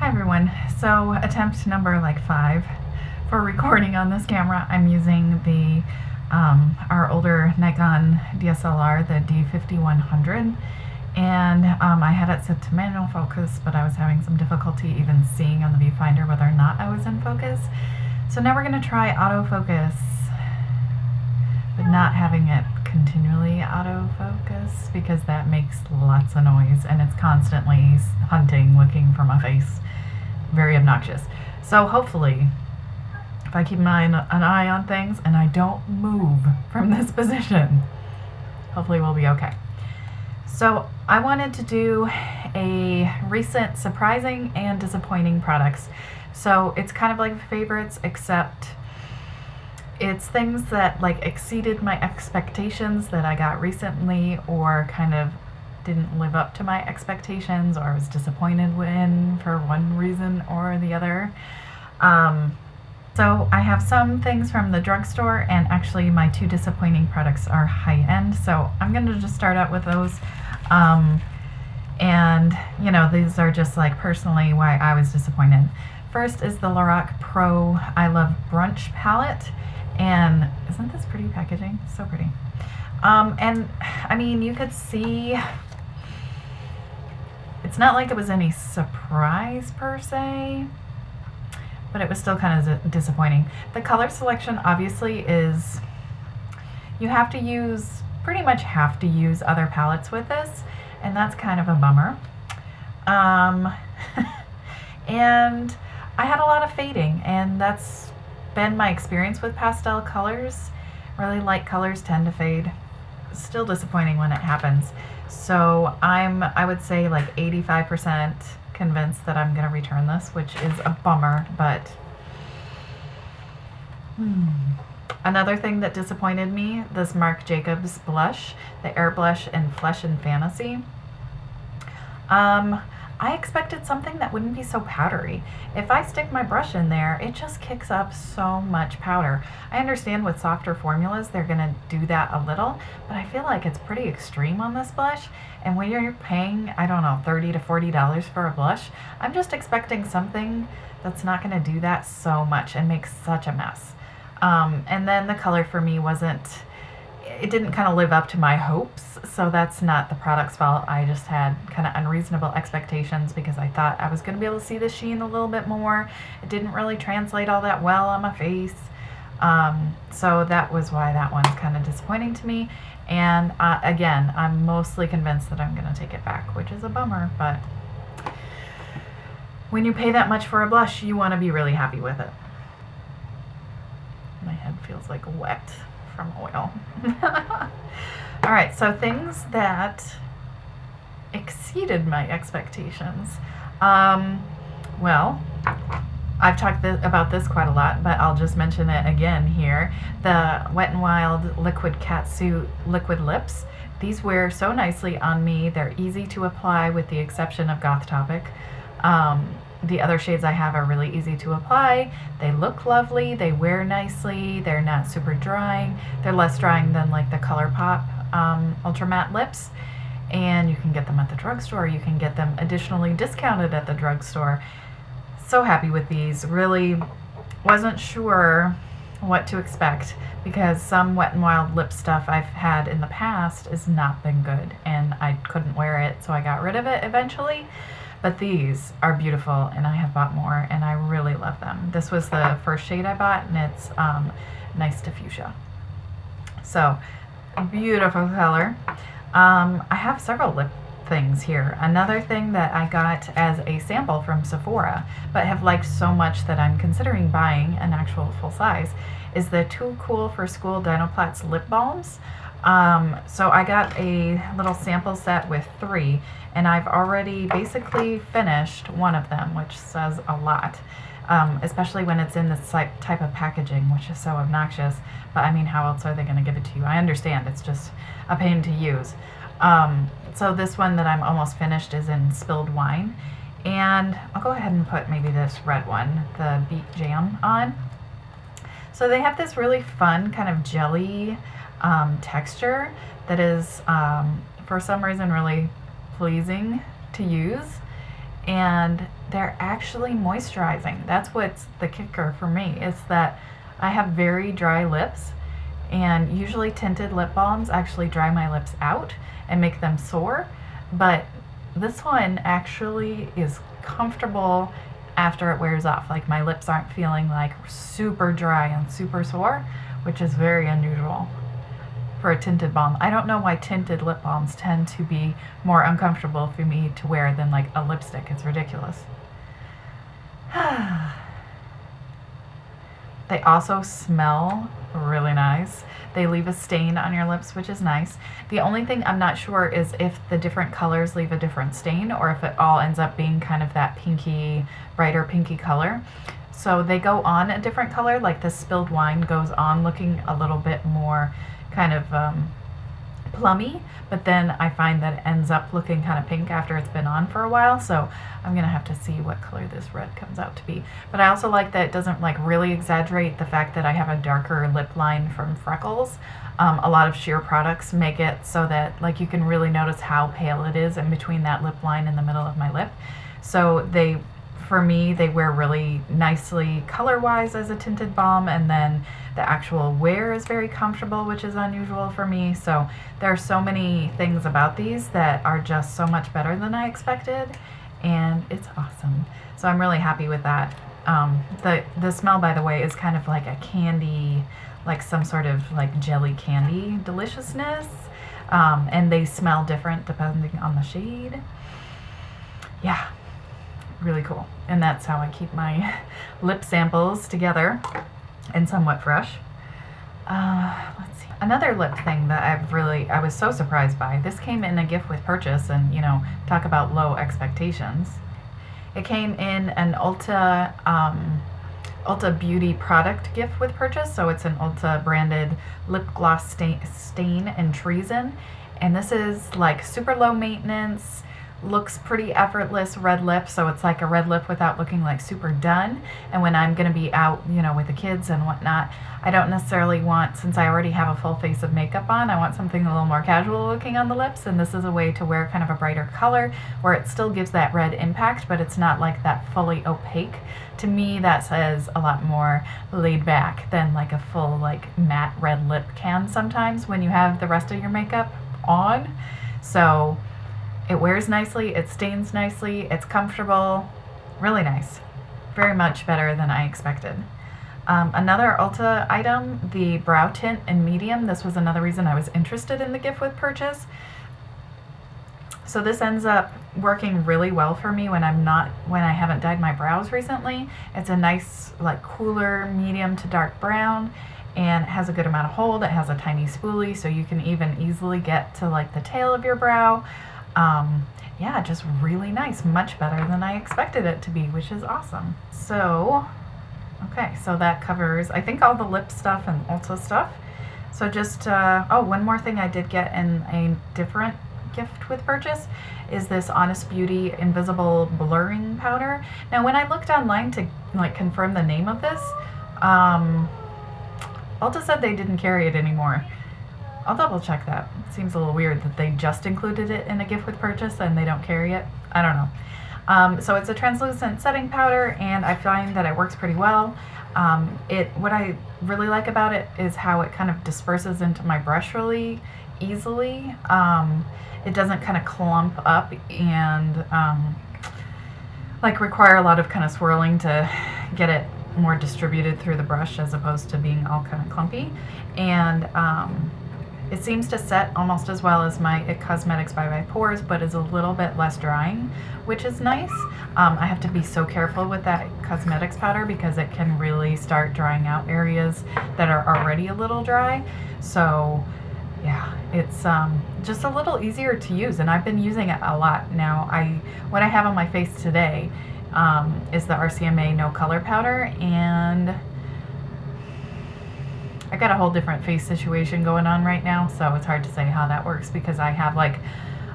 Hi everyone. So attempt number like 5 for recording on this camera. I'm using the our older Nikon DSLR, the D5100, and I had it set to manual focus, but I was having some difficulty even seeing on the viewfinder whether or not I was in focus. So now we're going to try autofocus, but not having it continually autofocus because that makes lots of noise and it's constantly hunting, looking for my face. Very obnoxious. So hopefully, if I keep an eye on things and I don't move from this position, hopefully we'll be okay. So I wanted to do a recent surprising and disappointing products. So it's kind of like favorites, except it's things that like exceeded my expectations that I got recently, or kind of didn't live up to my expectations, or was disappointed in for one reason or the other. So I have some things from the drugstore, and actually my 2 disappointing products are high-end, so I'm going to just start out with those. And you know, these are just like personally why I was disappointed. First is the Lorac Pro I Love Brunch palette, and isn't this pretty packaging? So pretty. And I mean, you could see it's not like it was any surprise per se, but it was still kind of disappointing. The color selection obviously is, you have to use, pretty much have to use other palettes with this, and that's kind of a bummer. And I had a lot of fading, and that's been my experience with pastel colors. Really light colors tend to fade. Still disappointing when it happens. So I would say like 85% convinced that I'm going to return this, which is a bummer, but Another thing that disappointed me, this Marc Jacobs blush, the Air Blush in Flesh and Fantasy. I expected something that wouldn't be so powdery. If I stick my brush in there, it just kicks up so much powder. I understand with softer formulas they're going to do that a little, but I feel like it's pretty extreme on this blush. And when you're paying, I don't know, $30 to $40 for a blush, I'm just expecting something that's not going to do that so much and make such a mess. And then the color for me it didn't kind of live up to my hopes, so that's not the product's fault. I just had kind of unreasonable expectations because I thought I was going to be able to see the sheen a little bit more. It didn't really translate all that well on my face, so that was why that one's kind of disappointing to me. And again, I'm mostly convinced that I'm going to take it back, which is a bummer, but when you pay that much for a blush, you want to be really happy with it. My head feels like wet from oil. Alright, so things that exceeded my expectations. Well, I've talked about this quite a lot, but I'll just mention it again here. The Wet n Wild Liquid Catsuit Liquid Lips. These wear so nicely on me. They're easy to apply with the exception of Goth Topic. The other shades I have are really easy to apply. They look lovely, they wear nicely, they're not super drying. They're less drying than like the ColourPop Ultra Matte Lips. And you can get them at the drugstore. You can get them additionally discounted at the drugstore. So happy with these. Really wasn't sure what to expect because some Wet n Wild lip stuff I've had in the past has not been good and I couldn't wear it, so I got rid of it eventually. But these are beautiful, and I have bought more, and I really love them. This was the first shade I bought, and it's Nice to Fuchsia. So, beautiful color. I have several lip things here. Another thing that I got as a sample from Sephora, but have liked so much that I'm considering buying an actual full size, is the Too Cool for School Dynaplatz lip balms. So I got a little sample set with 3, and I've already basically finished one of them, which says a lot, especially when it's in this type of packaging, which is so obnoxious. But I mean, how else are they going to give it to you? I understand, it's just a pain to use. So this one that I'm almost finished is in Spilled Wine, and I'll go ahead and put maybe this red one, the Beet Jam, on. So they have this really fun kind of jelly texture that is for some reason really pleasing to use, and they're actually moisturizing. That's what's the kicker for me, is that I have very dry lips, and usually tinted lip balms actually dry my lips out and make them sore, but this one actually is comfortable after it wears off. Like, my lips aren't feeling like super dry and super sore, which is very unusual for a tinted balm. I don't know why tinted lip balms tend to be more uncomfortable for me to wear than like a lipstick. It's ridiculous. They also smell really nice. They leave a stain on your lips, which is nice. The only thing I'm not sure is if the different colors leave a different stain, or if it all ends up being kind of that pinky, brighter pinky color. So they go on a different color, like the spilled wine goes on looking a little bit more kind of plummy, but then I find that it ends up looking kind of pink after it's been on for a while, so I'm gonna have to see what color this red comes out to be. But I also like that it doesn't like really exaggerate the fact that I have a darker lip line from freckles. A lot of sheer products make it so that like you can really notice how pale it is in between that lip line and the middle of my lip. So they, for me, they wear really nicely color-wise as a tinted balm, and then the actual wear is very comfortable, which is unusual for me. So there are so many things about these that are just so much better than I expected, and it's awesome. So I'm really happy with that. The smell, by the way, is kind of like a candy, like some sort of like jelly candy deliciousness, and they smell different depending on the shade. Yeah, really cool. And that's how I keep my lip samples together and somewhat fresh. Let's see. Another lip thing that I was so surprised by. This came in a gift with purchase, and you know, talk about low expectations. It came in an Ulta Beauty product gift with purchase, so it's an Ulta branded lip gloss stain and treason, and this is like super low maintenance, looks pretty effortless red lip, so it's like a red lip without looking like super done. And when I'm gonna be out, you know, with the kids and whatnot, I don't necessarily want, since I already have a full face of makeup on, I want something a little more casual looking on the lips, and this is a way to wear kind of a brighter color where it still gives that red impact, but it's not like that fully opaque. To me, that says a lot more laid back than like a full like matte red lip can sometimes when you have the rest of your makeup on. So it wears nicely, it stains nicely, it's comfortable, really nice. Very much better than I expected. Another Ulta item, the brow tint in medium. This was another reason I was interested in the gift with purchase. So this ends up working really well for me when I haven't dyed my brows recently. It's a nice, like, cooler medium to dark brown, and it has a good amount of hold. It has a tiny spoolie, so you can even easily get to like the tail of your brow. Yeah, just really nice, much better than I expected it to be, which is awesome. So, okay, so that covers, I think, all the lip stuff and Ulta stuff. So just, oh, one more thing I did get in a different gift with purchase is this Honest Beauty Invisible Blurring Powder. Now, when I looked online to like confirm the name of this, Ulta said they didn't carry it anymore. I'll double check that. It seems a little weird that they just included it in a gift with purchase and they don't carry it. I don't know. So it's a translucent setting powder, and I find that it works pretty well. What I really like about it is how it kind of disperses into my brush really easily. It doesn't kind of clump up and like require a lot of kind of swirling to get it more distributed through the brush, as opposed to being all kind of clumpy. And it seems to set almost as well as my IT Cosmetics by Pores, but is a little bit less drying, which is nice. I have to be so careful with that cosmetics powder because it can really start drying out areas that are already a little dry. So yeah, it's just a little easier to use, and I've been using it a lot now. What I have on my face today is the RCMA No Color Powder, and I got a whole different face situation going on right now, so it's hard to say how that works because I have like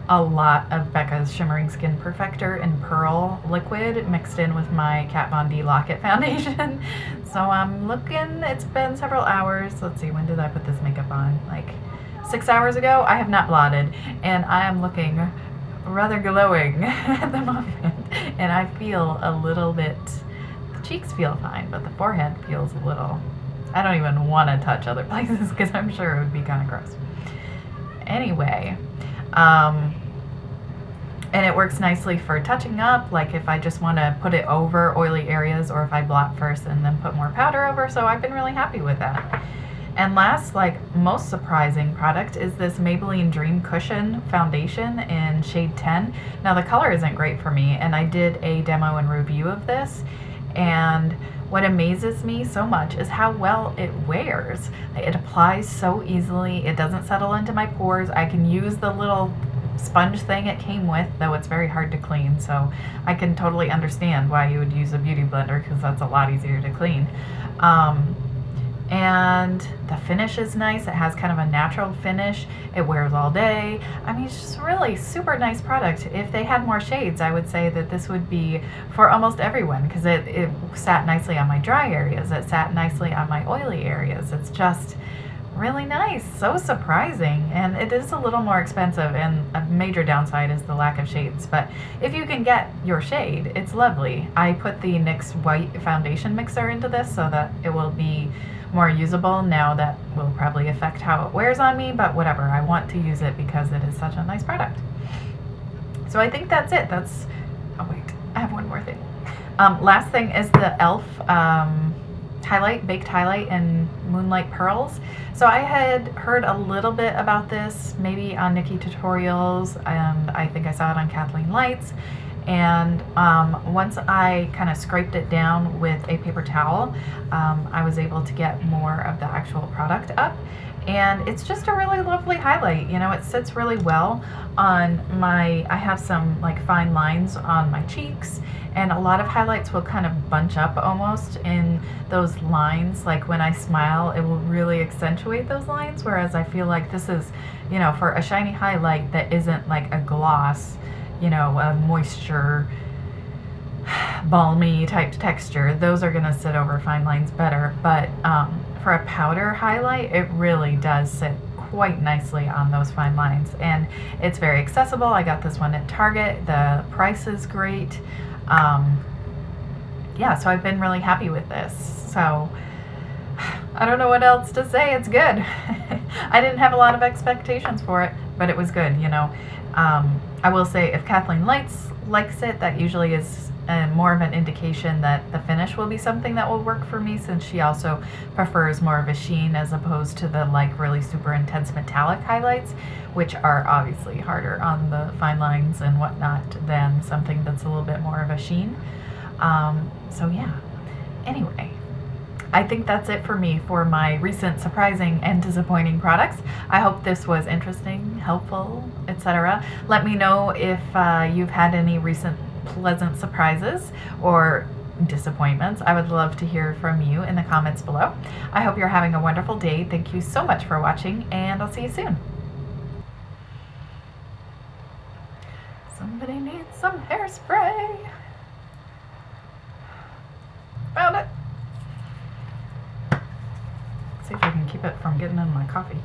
a lot of Becca's Shimmering Skin Perfector in Pearl liquid mixed in with my Kat Von D Lock-It foundation. So I'm looking, it's been several hours. Let's see, when did I put this makeup on? Like 6 hours ago. I have not blotted, and I am looking rather glowing at the moment, and I feel a little bit, the cheeks feel fine, but the forehead feels a little, I don't even want to touch other places because I'm sure it would be kind of gross. Anyway, and it works nicely for touching up, like if I just want to put it over oily areas or if I blot first and then put more powder over, so I've been really happy with that. And last, like most surprising product is this Maybelline Dream Cushion Foundation in shade 10. Now the color isn't great for me, and I did a demo and review of this, and what amazes me so much is how well it wears. It applies so easily, it doesn't settle into my pores. I can use the little sponge thing it came with, though it's very hard to clean, so I can totally understand why you would use a beauty blender because that's a lot easier to clean. And the finish is nice. It has kind of a natural finish. It wears all day. I mean, it's just really super nice product. If they had more shades, I would say that this would be for almost everyone because it sat nicely on my dry areas. It sat nicely on my oily areas. It's just really nice, so surprising, and it is a little more expensive, and a major downside is the lack of shades, but if you can get your shade, it's lovely. I put the NYX white foundation mixer into this so that it will be more usable. Now that will probably affect how it wears on me, but whatever, I want to use it because it is such a nice product. So I think that's it. Oh wait, I have one more thing. Last thing is the e.l.f. Baked highlight in Moonlight Pearls. So I had heard a little bit about this, maybe on Nikki tutorials, and I think I saw it on Kathleen Lights. And once I kind of scraped it down with a paper towel, I was able to get more of the actual product up. And it's just a really lovely highlight. You know, it sits really well on I have some like fine lines on my cheeks, and a lot of highlights will kind of bunch up almost in those lines. Like when I smile, it will really accentuate those lines, whereas I feel like this is, you know, for a shiny highlight that isn't like a gloss, you know, a moisture, balmy type texture, those are gonna sit over fine lines better. But for a powder highlight, it really does sit quite nicely on those fine lines, and it's very accessible. I got this one at Target. The price is great. Yeah, so I've been really happy with this. So I don't know what else to say. It's good. I didn't have a lot of expectations for it, but it was good, you know. I will say if Kathleen likes it, that usually is more of an indication that the finish will be something that will work for me, since she also prefers more of a sheen as opposed to the like really super intense metallic highlights, which are obviously harder on the fine lines and whatnot than something that's a little bit more of a sheen. So yeah, anyway, I think that's it for me for my recent surprising and disappointing products. I hope this was interesting, helpful, etc. Let me know if you've had any recent pleasant surprises or disappointments. I would love to hear from you in the comments below. I hope you're having a wonderful day. Thank you so much for watching, and I'll see you soon. Somebody needs some hairspray. Found it. See if I can keep it from getting in my coffee.